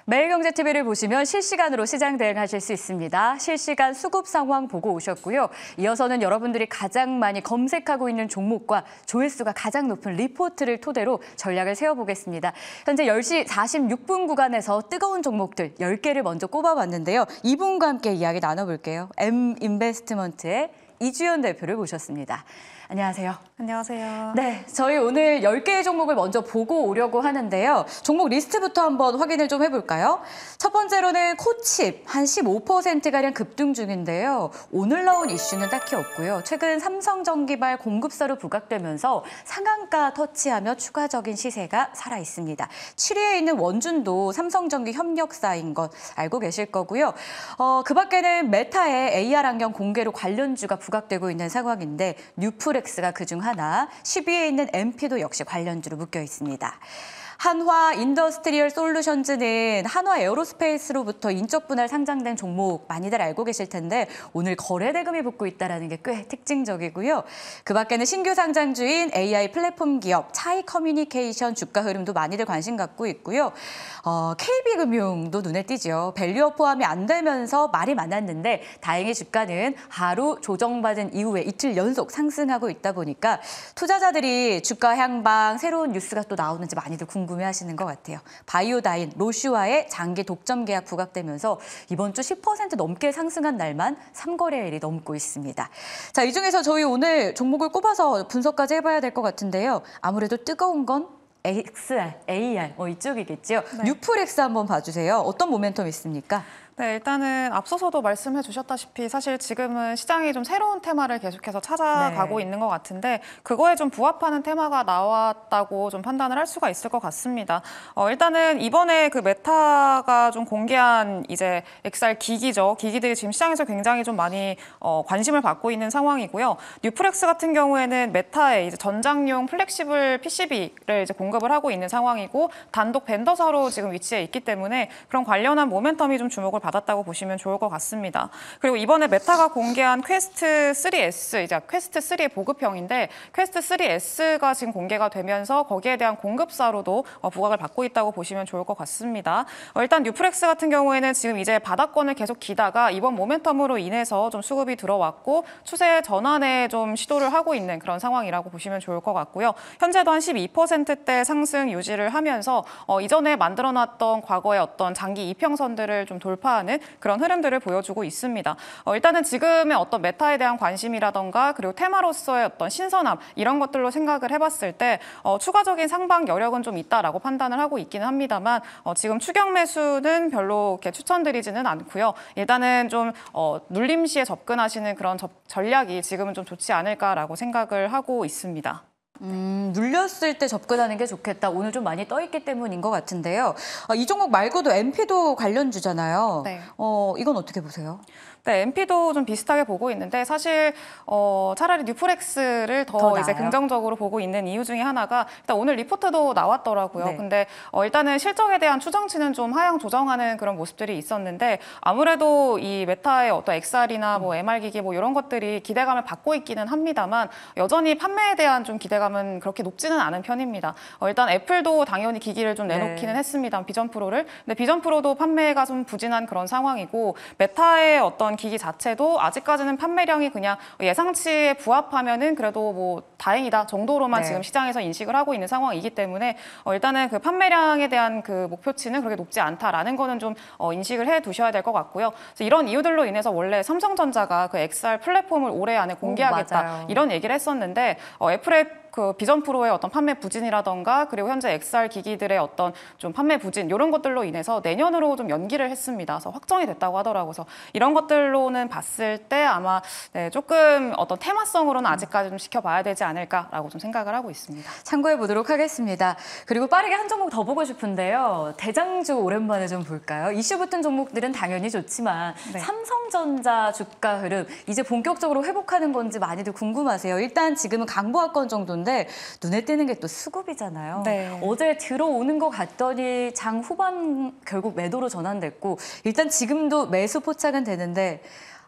매일경제TV를 보시면 실시간으로 시장 대응하실 수 있습니다. 실시간 수급 상황 보고 오셨고요. 이어서는 여러분들이 가장 많이 검색하고 있는 종목과 조회수가 가장 높은 리포트를 토대로 전략을 세워보겠습니다. 현재 10시 46분 구간에서 뜨거운 종목들 10개를 먼저 꼽아봤는데요. 이분과 함께 이야기 나눠볼게요. M인베스트먼트의 이주연 대표를 모셨습니다. 안녕하세요. 안녕하세요. 네, 저희 오늘 10개의 종목을 먼저 보고 오려고 하는데요. 종목 리스트부터 한번 확인을 좀 해볼까요? 첫 번째로는 코칩, 한 15%가량 급등 중인데요. 오늘 나온 이슈는 딱히 없고요. 최근 삼성전기발 공급사로 부각되면서 상한가 터치하며 추가적인 시세가 살아있습니다. 7위에 있는 원준도 삼성전기 협력사인 것 알고 계실 거고요. 그 밖에는 메타의 AR 안경 공개로 관련주가 부각되고 있는 상황인데 뉴프렉스가 그중 하나, 10위에 있는 MP도 역시 관련주로 묶여 있습니다. 한화 인더스트리얼 솔루션즈는 한화 에어로스페이스로부터 인적 분할 상장된 종목 많이들 알고 계실 텐데 오늘 거래 대금이 붙고 있다는 게 꽤 특징적이고요. 그 밖에는 신규 상장주인 AI 플랫폼 기업 차이 커뮤니케이션 주가 흐름도 많이들 관심 갖고 있고요. KB금융도 눈에 띄죠. 밸류업 포함이 안 되면서 말이 많았는데 다행히 주가는 하루 조정받은 이후에 이틀 연속 상승하고 있다 보니까 투자자들이 주가 향방 새로운 뉴스가 또 나오는지 많이들 궁금해하시는 것 같아요. 바이오다인, 로슈와의 장기 독점 계약 부각되면서 이번 주 10% 넘게 상승한 날만 3거래일이 넘고 있습니다. 자, 이 중에서 저희 오늘 종목을 꼽아서 분석까지 해봐야 될 것 같은데요. 아무래도 뜨거운 건 XR, AR 이쪽이겠죠. 네. 뉴프렉스 한번 봐주세요. 어떤 모멘텀이 있습니까? 네, 일단은 앞서서도 말씀해 주셨다시피 사실 지금은 시장이 좀 새로운 테마를 계속해서 찾아가고 있는 것 같은데 그거에 좀 부합하는 테마가 나왔다고 좀 판단을 할 수가 있을 것 같습니다. 일단은 이번에 그 메타가 좀 공개한 이제 XR 기기죠. 기기들이 지금 시장에서 굉장히 좀 많이 관심을 받고 있는 상황이고요. 뉴프렉스 같은 경우에는 메타의 이제 전장용 플렉시블 PCB를 이제 공급을 하고 있는 상황이고 단독 벤더사로 지금 위치해 있기 때문에 그런 관련한 모멘텀이 좀 주목을 받았다고 보시면 좋을 것 같습니다. 그리고 이번에 메타가 공개한 퀘스트 3S, 이제 퀘스트 3의 보급형인데 퀘스트 3S가 지금 공개가 되면서 거기에 대한 공급사로도 부각을 받고 있다고 보시면 좋을 것 같습니다. 일단 뉴프렉스 같은 경우에는 지금 이제 바닥권을 계속 기다가 이번 모멘텀으로 인해서 좀 수급이 들어왔고 추세 전환에 좀 시도를 하고 있는 그런 상황이라고 보시면 좋을 것 같고요. 현재도 한 12%대 상승 유지를 하면서 이전에 만들어놨던 과거의 어떤 장기 이평선들을 좀 돌파하는 그런 흐름들을 보여주고 있습니다. 일단은 지금의 어떤 메타에 대한 관심이라던가 그리고 테마로서의 어떤 신선함 이런 것들로 생각을 해봤을 때 추가적인 상방 여력은 좀 있다라고 판단을 하고 있기는 합니다만 지금 추격 매수는 별로 이렇게 추천드리지는 않고요. 일단은 좀 눌림 시에 접근하시는 그런 전략이 지금은 좀 좋지 않을까라고 생각을 하고 있습니다. 눌렸을 때 접근하는 게 좋겠다. 오늘 좀 많이 떠있기 때문인 것 같은데요. 이 종목 말고도 MP도 관련주잖아요. 네. 이건 어떻게 보세요? 네, MP도 좀 비슷하게 보고 있는데 사실 차라리 뉴프렉스를 더 이제 나아요? 긍정적으로 보고 있는 이유 중에 하나가 일단 오늘 리포트도 나왔더라고요. 네. 근데 일단은 실적에 대한 추정치는 좀 하향 조정하는 그런 모습들이 있었는데 아무래도 이 메타의 어떤 XR이나 뭐 MR 기기 뭐 이런 것들이 기대감을 받고 있기는 합니다만 여전히 판매에 대한 좀 기대감은 그렇게 높지는 않은 편입니다. 일단 애플도 당연히 기기를 좀 내놓기는 했습니다. 비전 프로를. 근데 비전 프로도 판매가 좀 부진한 그런 상황이고 메타의 어떤 기기 자체도 아직까지는 판매량이 그냥 예상치에 부합하면은 그래도 뭐 다행이다 정도로만 지금 시장에서 인식을 하고 있는 상황이기 때문에 일단은 그 판매량에 대한 그 목표치는 그렇게 높지 않다라는 거는 좀 인식을 해 두셔야 될 것 같고요. 그래서 이런 이유들로 인해서 원래 삼성전자가 그 XR 플랫폼을 올해 안에 공개하겠다 이런 얘기를 했었는데 애플의 그 비전 프로의 어떤 판매 부진이라던가 그리고 현재 XR 기기들의 어떤 좀 판매 부진 이런 것들로 인해서 내년으로 좀 연기를 했습니다. 그래서 확정이 됐다고 하더라고요. 그래서 이런 것들로는 봤을 때 아마 조금 어떤 테마성으로는 아직까지 좀 지켜봐야 되지 않을까라고 좀 생각을 하고 있습니다. 참고해 보도록 하겠습니다. 그리고 빠르게 한 종목 더 보고 싶은데요. 대장주 오랜만에 좀 볼까요? 이슈 붙은 종목들은 당연히 좋지만 삼성전자 주가 흐름 이제 본격적으로 회복하는 건지 많이들 궁금하세요. 일단 지금은 강보합권 정도인데 눈에 띄는 게 또 수급이잖아요. 어제 들어오는 것 같더니 장 후반 결국 매도로 전환됐고 일단 지금도 매수 포착은 되는데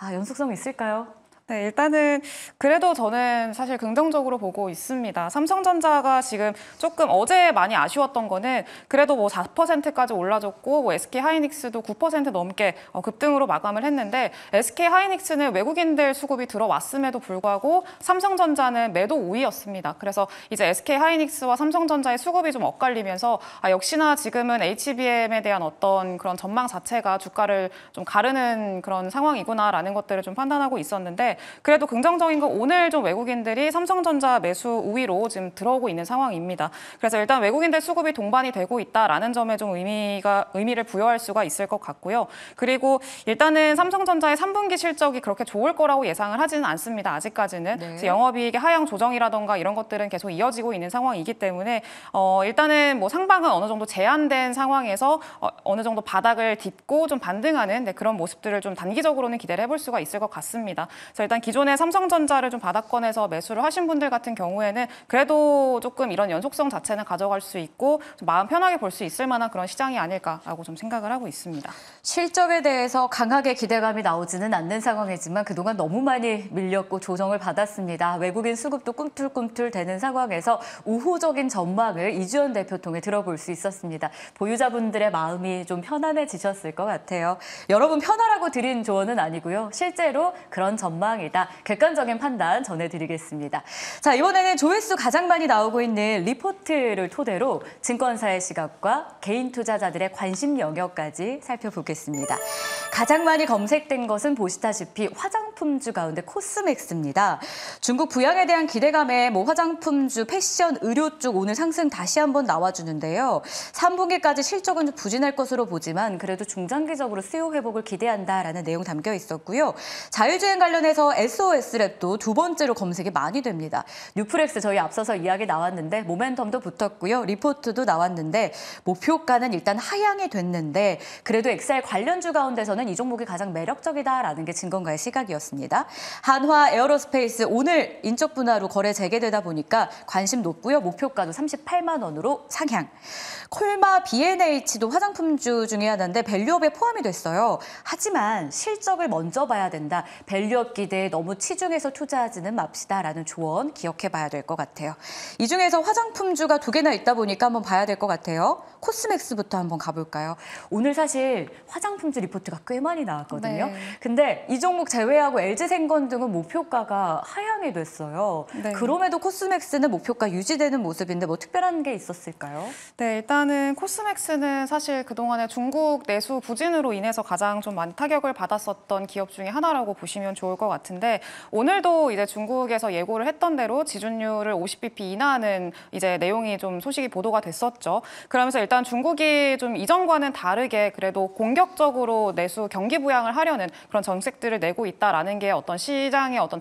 연속성 있을까요? 네, 일단은 그래도 저는 사실 긍정적으로 보고 있습니다. 삼성전자가 지금 조금 어제 많이 아쉬웠던 거는 그래도 뭐 4%까지 올라줬고 뭐 SK하이닉스도 9% 넘게 급등으로 마감을 했는데 SK하이닉스는 외국인들 수급이 들어왔음에도 불구하고 삼성전자는 매도 우위였습니다. 그래서 이제 SK하이닉스와 삼성전자의 수급이 좀 엇갈리면서 역시나 지금은 HBM에 대한 어떤 그런 전망 자체가 주가를 좀 가르는 그런 상황이구나라는 것들을 좀 판단하고 있었는데 그래도 긍정적인 건 오늘 좀 외국인들이 삼성전자 매수 우위로 지금 들어오고 있는 상황입니다. 그래서 일단 외국인들 수급이 동반이 되고 있다라는 점에 좀 의미를 부여할 수가 있을 것 같고요. 그리고 일단은 삼성전자의 3분기 실적이 그렇게 좋을 거라고 예상을 하지는 않습니다. 아직까지는. 네. 그래서 영업이익의 하향 조정이라던가 이런 것들은 계속 이어지고 있는 상황이기 때문에 일단은 뭐 상방은 어느 정도 제한된 상황에서 어느 정도 바닥을 딛고 좀 반등하는 그런 모습들을 좀 단기적으로는 기대를 해볼 수가 있을 것 같습니다. 그래서 일단 기존에 삼성전자를 좀 바닥권에서 매수를 하신 분들 같은 경우에는 그래도 조금 이런 연속성 자체는 가져갈 수 있고 좀 마음 편하게 볼 수 있을 만한 그런 시장이 아닐까라고 좀 생각을 하고 있습니다. 실적에 대해서 강하게 기대감이 나오지는 않는 상황이지만 그동안 너무 많이 밀렸고 조정을 받았습니다. 외국인 수급도 꿈틀꿈틀 되는 상황에서 우호적인 전망을 이주연 대표 통해 들어볼 수 있었습니다. 보유자분들의 마음이 좀 편안해지셨을 것 같아요. 여러분 편하라고 드린 조언은 아니고요. 실제로 그런 전망이다. 객관적인 판단 전해드리겠습니다. 자, 이번에는 조회수 가장 많이 나오고 있는 리포트를 토대로 증권사의 시각과 개인 투자자들의 관심 영역까지 살펴보겠습니다. 가장 많이 검색된 것은 보시다시피 화장품주 가운데 코스맥스입니다. 중국 부양에 대한 기대감에 화장품주, 패션, 의료 쪽 오늘 상승 다시 한번 나와주는데요. 3분기까지 실적은 좀 부진할 것으로 보지만 그래도 중장기적으로 수요 회복을 기대한다라는 내용 담겨 있었고요. 자율주행 관련해서 SOS랩도 두 번째로 검색이 많이 됩니다. 뉴프렉스 저희 앞서서 이야기 나왔는데 모멘텀도 붙었고요. 리포트도 나왔는데 목표가는 일단 하향이 됐는데 그래도 XR 관련주 가운데서는 이 종목이 가장 매력적이다라는 게 증권가의 시각이었습니다. 한화 에어로스페이스 오늘 인적 분할로 거래 재개되다 보니까 관심 높고요. 목표가도 38만 원으로 상향. 콜마 B&H도 화장품주 중에 하나인데 밸류업에 포함이 됐어요. 하지만 실적을 먼저 봐야 된다. 밸류업 기대에 너무 치중해서 투자하지는 맙시다라는 조언 기억해봐야 될 것 같아요. 이 중에서 화장품주가 두 개나 있다 보니까 한번 봐야 될 것 같아요. 코스맥스부터 한번 가볼까요? 오늘 사실 화장품주 리포트가 꽤 많이 나왔거든요. 네. 근데 이 종목 제외하고 LG생건 등은 목표가가 하향이 됐어요. 네. 그럼에도 코스맥스는 목표가 유지되는 모습인데 뭐 특별한 게 있었을까요? 네, 일단은 코스맥스는 사실 그동안에 중국 내수 부진으로 인해서 가장 좀 많이 타격을 받았었던 기업 중에 하나라고 보시면 좋을 것 같은데 오늘도 이제 중국에서 예고를 했던 대로 지준율을 50bp 인하하는 이제 내용이 좀 소식이 보도가 됐었죠. 그러면서 일단 중국이 좀 이전과는 다르게 그래도 공격적으로 내수 경기 부양을 하려는 그런 정책들을 내고 있다라는 게 어떤 시장의 어떤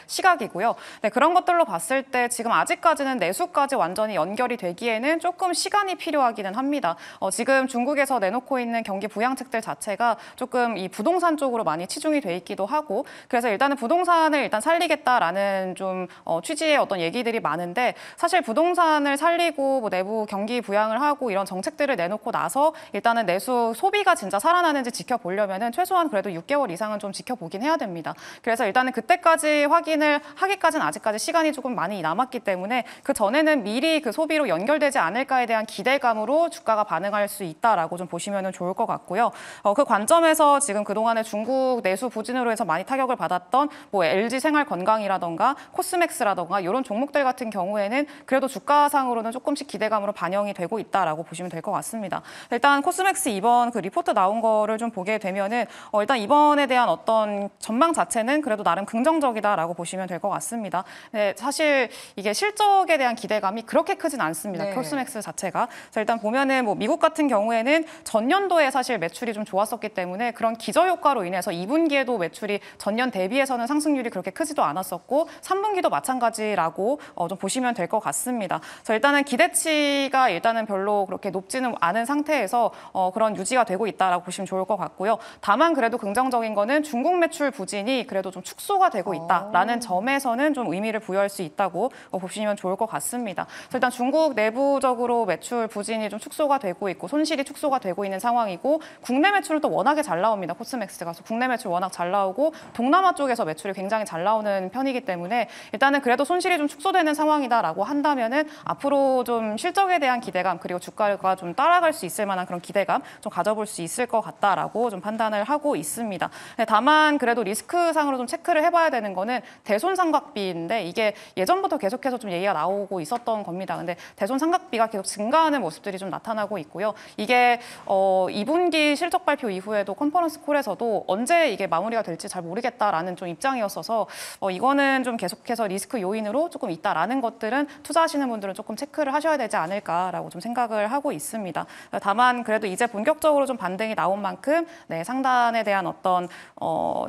시각이고요. 네, 그런 것들로 봤을 때 지금 아직까지는 내수까지 완전히 연결이 되기에는 조금 시간이 필요하기는 합니다. 지금 중국에서 내놓고 있는 경기 부양책들 자체가 조금 이 부동산 쪽으로 많이 치중이 돼 있기도 하고 그래서 일단은 부동산을 일단 살리겠다라는 좀 취지의 어떤 얘기들이 많은데 사실 부동산을 살리고 뭐 내부 경기 부양을 하고 이런 정책들을 내놓고 나서 일단은 내수 소비가 진짜 살아나는지 지켜보려면은 최소한 그래도 6개월 이상은 좀 지켜보긴 해야 됩니다. 그래서 일단은 그때까지 확인을 하기까지는 아직까지 시간이 조금 많이 남았기 때문에 그 전에는 미리 그 소비로 연결되지 않을까에 대한 기대감으로 주가가 반응할 수 있다라고 좀 보시면 좋을 것 같고요. 그 관점에서 지금 그동안에 중국 내수 부진으로 해서 많이 타격을 받았던 뭐 LG 생활건강이라던가 코스맥스라던가 이런 종목들 같은 경우에는 그래도 주가상으로는 조금씩 기대감으로 반영이 되고 있다라고 보시면 될 것 같습니다. 일단 코스맥스 이번 그 리포트 나온 거를 좀 보게 되면은 일단 이번에 대한 어떤 전망 자체는 그래도 나름 긍정적이다라고 보시면 될 것 같습니다. 네, 사실 이게 실적에 대한 기대감이 그렇게 크진 않습니다. 네. 코스맥스 자체가. 그래서 일단 보면은 뭐 미국 같은 경우에는 전년도에 사실 매출이 좀 좋았었기 때문에 그런 기저 효과로 인해서 2분기에도 매출이 전년 대비해서는 상승률이 그렇게 크지도 않았었고 3분기도 마찬가지라고 좀 보시면 될 것 같습니다. 그래서 일단은 기대치가 일단은 별로 그렇게 높지는 않은 상태에서 그런 유지가 되고 있다라고 보시면 좋을 것 같고요. 다만 그래도 긍정적인 거는 중국 매출 부진 부진이 그래도 좀 축소가 되고 있다라는 점에서는 좀 의미를 부여할 수 있다고 보시면 좋을 것 같습니다. 그래서 일단 중국 내부적으로 매출 부진이 좀 축소가 되고 있고 손실이 축소가 되고 있는 상황이고 국내 매출은 또 워낙에 잘 나옵니다. 코스맥스가. 그래서 국내 매출 워낙 잘 나오고 동남아 쪽에서 매출이 굉장히 잘 나오는 편이기 때문에 일단은 그래도 손실이 좀 축소되는 상황이다라고 한다면은 앞으로 좀 실적에 대한 기대감 그리고 주가가 좀 따라갈 수 있을 만한 그런 기대감 좀 가져볼 수 있을 것 같다라고 좀 판단을 하고 있습니다. 다만 그래도 리스크상으로 좀 체크를 해봐야 되는 거는 대손상각비인데 이게 예전부터 계속해서 좀 얘기가 나오고 있었던 겁니다. 근데 대손상각비가 계속 증가하는 모습들이 좀 나타나고 있고요. 이게 2분기 실적 발표 이후에도 컨퍼런스 콜에서도 언제 이게 마무리가 될지 잘 모르겠다라는 좀 입장이었어서 이거는 좀 계속해서 리스크 요인으로 조금 있다라는 것들은 투자하시는 분들은 조금 체크를 하셔야 되지 않을까라고 좀 생각을 하고 있습니다. 다만 그래도 이제 본격적으로 좀 반등이 나온 만큼 네, 상단에 대한 어떤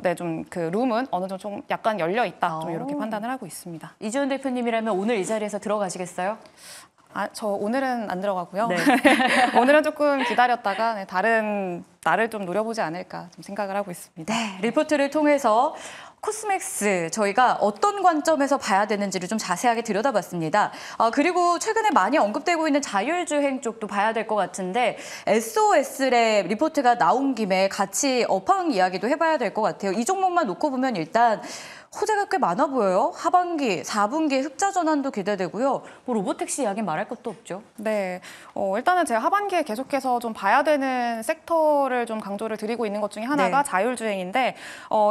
네, 좀 그 룸은 어느 정도 좀 약간 열려 있다. 좀 이렇게 판단을 하고 있습니다. 이주연 대표님이라면 오늘 이 자리에서 들어가시겠어요? 저 오늘은 안 들어가고요. 네. 오늘은 조금 기다렸다가 네, 다른 날을 좀 노려보지 않을까 좀 생각을 하고 있습니다. 네, 리포트를 통해서 코스맥스 저희가 어떤 관점에서 봐야 되는지를 좀 자세하게 들여다봤습니다. 그리고 최근에 많이 언급되고 있는 자율주행 쪽도 봐야 될 것 같은데 SOS랩 리포트가 나온 김에 같이 업황 이야기도 해봐야 될 것 같아요. 이 종목만 놓고 보면 일단 호재가 꽤 많아 보여요. 하반기, 4분기 흑자 전환도 기대되고요. 뭐 로보택시 이야기 말할 것도 없죠. 네, 일단은 제가 하반기에 계속해서 좀 봐야 되는 섹터를 좀 강조를 드리고 있는 것 중에 하나가 네. 자율주행인데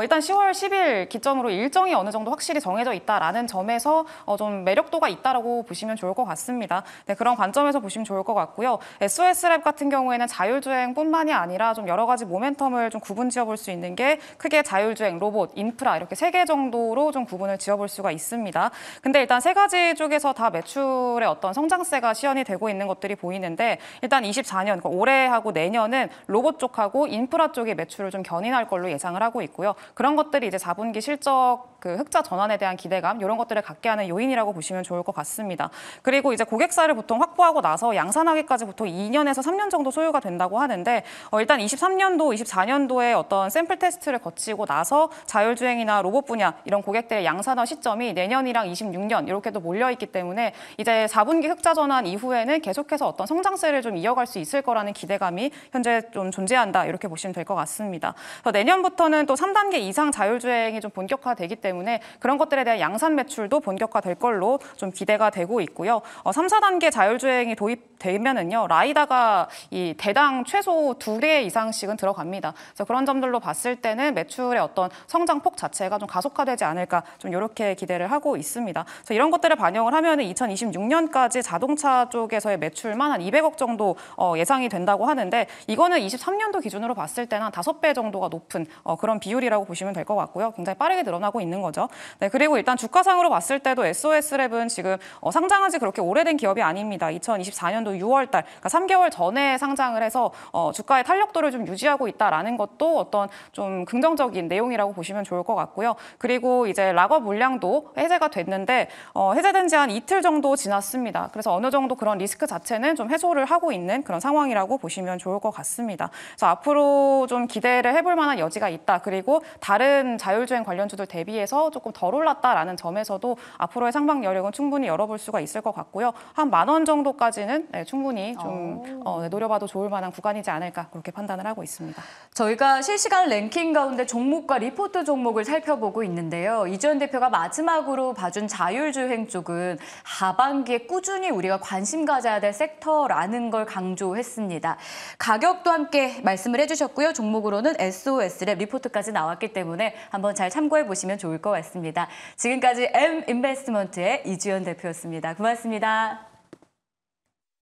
일단 10월 10일 기점으로 일정이 어느 정도 확실히 정해져 있다라는 점에서 좀 매력도가 있다라고 보시면 좋을 것 같습니다. 네, 그런 관점에서 보시면 좋을 것 같고요. SOS랩 같은 경우에는 자율주행뿐만이 아니라 좀 여러 가지 모멘텀을 좀 구분 지어볼 수 있는 게 크게 자율주행, 로봇, 인프라 이렇게 3개 정도로 좀 구분을 지어볼 수가 있습니다. 근데 일단 3가지 쪽에서 다 매출의 어떤 성장세가 시현이 되고 있는 것들이 보이는데 일단 24년, 그러니까 올해하고 내년은 로봇 쪽하고 인프라 쪽의 매출을 좀 견인할 걸로 예상을 하고 있고요. 그런 것들이 이제 4분기 실적 그 흑자 전환에 대한 기대감 이런 것들을 갖게 하는 요인이라고 보시면 좋을 것 같습니다. 그리고 이제 고객사를 보통 확보하고 나서 양산하기까지 보통 2년에서 3년 정도 소요가 된다고 하는데 일단 23년도, 24년도에 어떤 샘플 테스트를 거치고 나서 자율주행이나 로봇 분야 이런 고객들의 양산화 시점이 내년이랑 26년 이렇게도 몰려있기 때문에 이제 4분기 흑자 전환 이후에는 계속해서 어떤 성장세를 좀 이어갈 수 있을 거라는 기대감이 현재 좀 존재한다 이렇게 보시면 될 것 같습니다. 내년부터는 또 3단계 이상 자율주행이 좀 본격화되기 때문에 그런 것들에 대한 양산 매출도 본격화될 걸로 좀 기대가 되고 있고요. 3, 4단계 자율주행이 도입되면은요 라이다가 이 대당 최소 2대 이상씩은 들어갑니다. 그래서 그런 점들로 봤을 때는 매출의 어떤 성장폭 자체가 좀 가속화되지 않을까 좀 이렇게 기대를 하고 있습니다. 그래서 이런 것들을 반영을 하면은 2026년까지 자동차 쪽에서의 매출만 한 200억 정도 예상이 된다고 하는데 이거는 23년도 기준으로 봤을 때는 한 5배 정도가 높은 그런 비율이라고 보시면 될 것 같고요. 굉장히 빠르게 늘어나고 있는 거죠. 네, 그리고 일단 주가상으로 봤을 때도 SOS랩은 지금 상장한 지 그렇게 오래된 기업이 아닙니다. 2024년도 6월 달, 그러니까 3개월 전에 상장을 해서 주가의 탄력도를 좀 유지하고 있다라는 것도 어떤 좀 긍정적인 내용이라고 보시면 좋을 것 같고요. 그리고 이제 락업 물량도 해제가 됐는데 해제된 지 한 이틀 정도 지났습니다. 그래서 어느 정도 그런 리스크 자체는 좀 해소를 하고 있는 그런 상황이라고 보시면 좋을 것 같습니다. 그래서 앞으로 좀 기대를 해볼 만한 여지가 있다. 그리고 다른 자율주행 관련주들 대비해서 조금 덜 올랐다라는 점에서도 앞으로의 상방 여력은 충분히 열어볼 수가 있을 것 같고요. 한 10,000원 정도까지는 네, 충분히 좀 노려봐도 좋을 만한 구간이지 않을까 그렇게 판단을 하고 있습니다. 저희가 실시간 랭킹 가운데 종목과 리포트 종목을 살펴보고 있는데요. 이주연 대표가 마지막으로 봐준 자율주행 쪽은 하반기에 꾸준히 우리가 관심 가져야 될 섹터라는 걸 강조했습니다. 가격도 함께 말씀을 해주셨고요. 종목으로는 SOS랩 리포트까지 나왔기 때문에 한번 잘 참고해 보시면 좋을 것 같습니다. 지금까지 M인베스트먼트의 이주연 대표였습니다. 고맙습니다.